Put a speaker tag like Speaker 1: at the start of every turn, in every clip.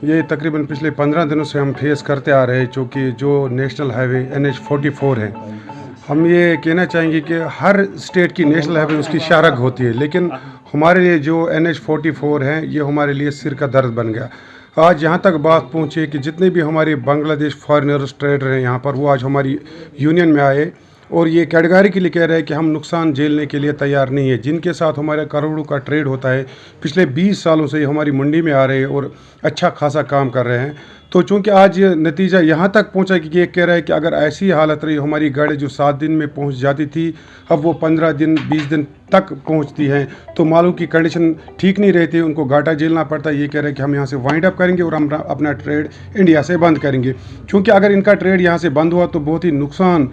Speaker 1: ये तकरीबन पिछले 15 दिनों से हम फेस करते आ रहे हैं, चूँकि जो नेशनल हाईवे NH-44 है, हम ये कहना चाहेंगे कि हर स्टेट की नेशनल हाईवे उसकी शारग होती है, लेकिन हमारे लिए जो NH-44 है ये हमारे लिए सिर का दर्द बन गया। आज यहाँ तक बात पहुँची कि जितने भी हमारे बांग्लादेश फॉरेनर्स ट्रेडर हैं यहाँ पर, वो आज हमारी यूनियन में आए और ये कैटेगरी कह रहे हैं कि हम नुकसान झेलने के लिए तैयार नहीं है। जिनके साथ हमारे करोड़ों का ट्रेड होता है, पिछले 20 सालों से हमारी मंडी में आ रहे हैं और अच्छा खासा काम कर रहे हैं। तो चूँकि आज नतीजा यहाँ तक पहुँचा कि ये कह रहा है कि अगर ऐसी हालत रही, हमारी गाड़ी जो 7 दिन में पहुँच जाती थी अब वो 15 दिन 20 दिन तक पहुँचती हैं, तो मालों की कंडीशन ठीक नहीं रहती, उनको घाटा झेलना पड़ता है। ये कह रहे हैं कि हम यहाँ से वाइंड अप करेंगे और हम अपना ट्रेड इंडिया से बंद करेंगे, क्योंकि अगर इनका ट्रेड यहाँ से बंद हुआ तो बहुत ही नुकसान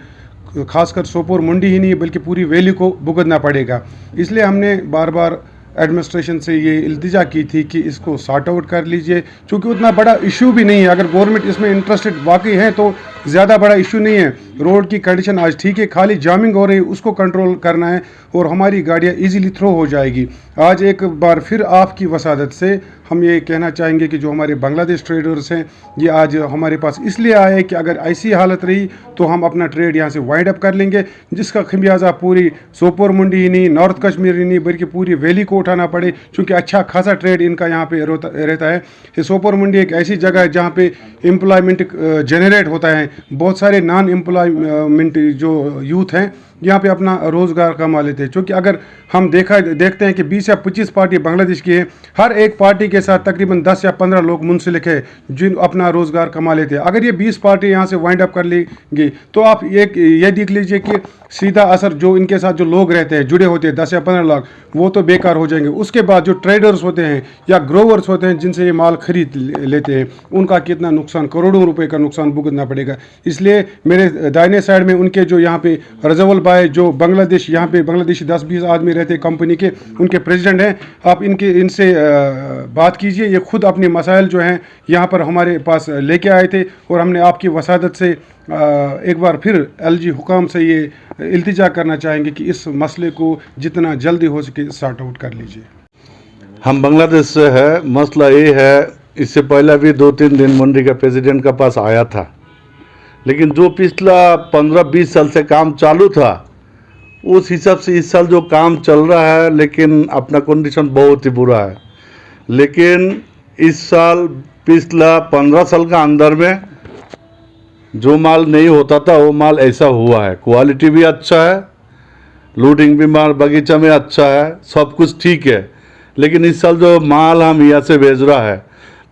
Speaker 1: खासकर सोपोर मंडी ही नहीं बल्कि पूरी वैली को भुगतना पड़ेगा। इसलिए हमने बार बार एडमिनिस्ट्रेशन से ये इल्तिजा की थी कि इसको सॉर्ट आउट कर लीजिए, क्योंकि उतना बड़ा इशू भी नहीं है। अगर गवर्नमेंट इसमें इंटरेस्टेड वाकई है तो ज़्यादा बड़ा इशू नहीं है। रोड की कंडीशन आज ठीक है, खाली जामिंग हो रही है, उसको कंट्रोल करना है और हमारी गाड़ियाँ इजीली थ्रो हो जाएगी। आज एक बार फिर आपकी वसादत से हम ये कहना चाहेंगे कि जो हमारे बांग्लादेश ट्रेडर्स हैं ये आज हमारे पास इसलिए आए कि अगर ऐसी हालत रही तो हम अपना ट्रेड यहाँ से वाइंड अप कर लेंगे, जिसका खमियाजा पूरी सोपोर मंडी ही नहीं, नॉर्थ कश्मीर ही नहीं बल्कि पूरी वैली को उठाना पड़े, क्योंकि अच्छा खासा ट्रेड इनका यहाँ पे रहता है। ये सोपोर मंडी एक ऐसी जगह है जहाँ पे एम्प्लॉयमेंट जनरेट होता है। बहुत सारे नॉन एम्प्लॉयमेंट जो यूथ हैं यहाँ पे अपना रोज़गार कमा लेते हैं, क्योंकि अगर हम देखते हैं कि 20 या 25 पार्टी बांग्लादेश की है, हर एक पार्टी के साथ तकरीबन 10 या 15 लोग मुंसलिक है जिन अपना रोज़गार कमा लेते हैं। अगर ये 20 पार्टी यहाँ से वाइंड अप कर लेंगी तो आप ये देख लीजिए कि सीधा असर जो इनके साथ जो लोग रहते हैं, जुड़े होते हैं 10 या 15 लाख, वो तो बेकार हो जाएंगे। उसके बाद जो ट्रेडर्स होते हैं या ग्रोवर्स होते हैं जिनसे ये माल खरीद लेते हैं, उनका कितना नुकसान, करोड़ों रुपए का नुकसान भुगतना पड़ेगा। इसलिए मेरे दाहिने साइड में उनके जो यहाँ पे रजवल भाई, जो बांग्लादेश यहाँ पे बांग्लादेशी 10-20 आदमी रहते हैं कंपनी के, उनके प्रेसिडेंट हैं, आप इनसे बात कीजिए। ये खुद अपने मसाइल जो हैं यहाँ पर हमारे पास लेके आए थे और हमने आपकी वसादत से एक बार फिर LG हुकाम से ये इल्तिजा करना चाहेंगे कि इस मसले को जितना जल्दी हो सके सॉर्ट आउट कर लीजिए।
Speaker 2: हम बांग्लादेश से है, मसला ये है, इससे पहले भी 2-3 दिन मंडी का प्रेसिडेंट का पास आया था, लेकिन जो पिछला 15-20 साल से काम चालू था उस हिसाब से इस साल जो काम चल रहा है, लेकिन अपना कंडीशन बहुत ही बुरा है। लेकिन इस साल पिछला 15 साल का अंदर में जो माल नहीं होता था वो माल ऐसा हुआ है। क्वालिटी भी अच्छा है, लूटिंग भी माल बगीचा में अच्छा है, सब कुछ ठीक है। लेकिन इस साल जो माल हम यहाँ से भेज रहा है,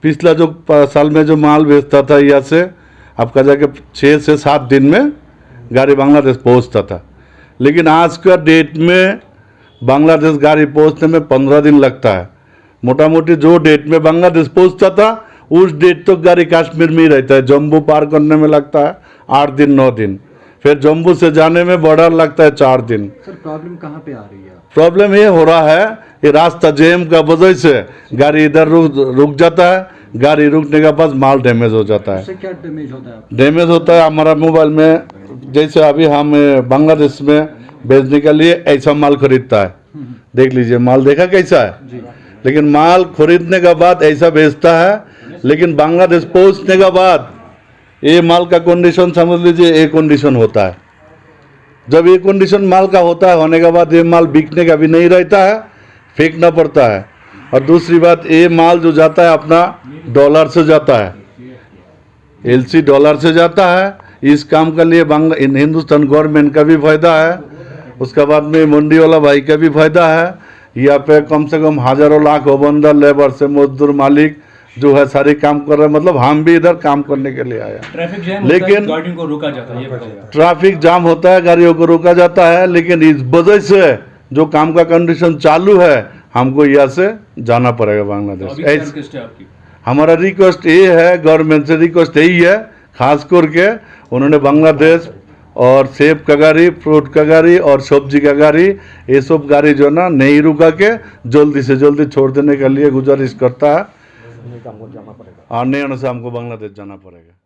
Speaker 2: पिछला जो साल में जो माल भेजता था यहाँ से आपका जाके 6 से 7 दिन में गाड़ी बांग्लादेश पहुँचता था, लेकिन आज का डेट में बांग्लादेश गाड़ी पहुँचने में 15 दिन लगता है। मोटा मोटी जो डेट में बांग्लादेश पहुँचता था उस डेट तक गाड़ी कश्मीर में ही रहता है। जम्मू पार करने में लगता है 8 दिन 9 दिन, फिर जम्मू से जाने में बॉर्डर लगता है 4 दिन।
Speaker 3: सर प्रॉब्लम कहाँ पे आ रही है?
Speaker 2: प्रॉब्लम ये हो रहा है कि रास्ता जैम का वजह से गाड़ी इधर रुक जाता है, गाड़ी रुकने के बाद माल डैमेज हो जाता है।
Speaker 3: उससे क्या डैमेज होता है?
Speaker 2: डैमेज होता है हमारा मोबाइल में, जैसे अभी हम बांग्लादेश में भेजने के लिए ऐसा माल खरीदता है, देख लीजिए माल देखा कैसा है, लेकिन माल खरीदने के बाद ऐसा भेजता है, लेकिन बांग्लादेश पहुंचने के बाद ये माल का कंडीशन समझ लीजिए ये कंडीशन होता है। जब ये कंडीशन माल का होता है, होने के बाद ये माल बिकने का भी नहीं रहता है, फेंकना पड़ता है। और दूसरी बात, ये माल जो जाता है अपना डॉलर से जाता है, LC डॉलर से जाता है। इस काम के लिए हिंदुस्तान गवर्नमेंट का भी फायदा है, उसके बाद में मंडी वाला भाई का भी फायदा है। यहाँ पे कम से कम हजारों लाख बंदर लेबर से मजदूर मालिक जो है सारे काम कर रहे हैं, मतलब हम भी इधर काम करने के लिए आया।
Speaker 4: ट्रैफिक जाम
Speaker 2: लेकिन
Speaker 4: गाड़ियों को रोका जाता है, ये बताइए।
Speaker 2: ट्रैफिक जाम होता है, गाड़ियों को रोका जाता है, लेकिन इस वजह से जो काम का कंडीशन चालू है हमको यहाँ से जाना पड़ेगा बांग्लादेश। हमारा रिक्वेस्ट ये है, गवर्नमेंट से रिक्वेस्ट यही है, खास करके उन्होंने बांग्लादेश और सेब का गाड़ी, फ्रूट का गाड़ी और सब्जी का गाड़ी, ये सब गाड़ी जो ना नहीं रुका के जल्दी से जल्दी छोड़ देने के लिए गुजारिश करता है। और नहीं होने से हमको बांग्लादेश जाना पड़ेगा।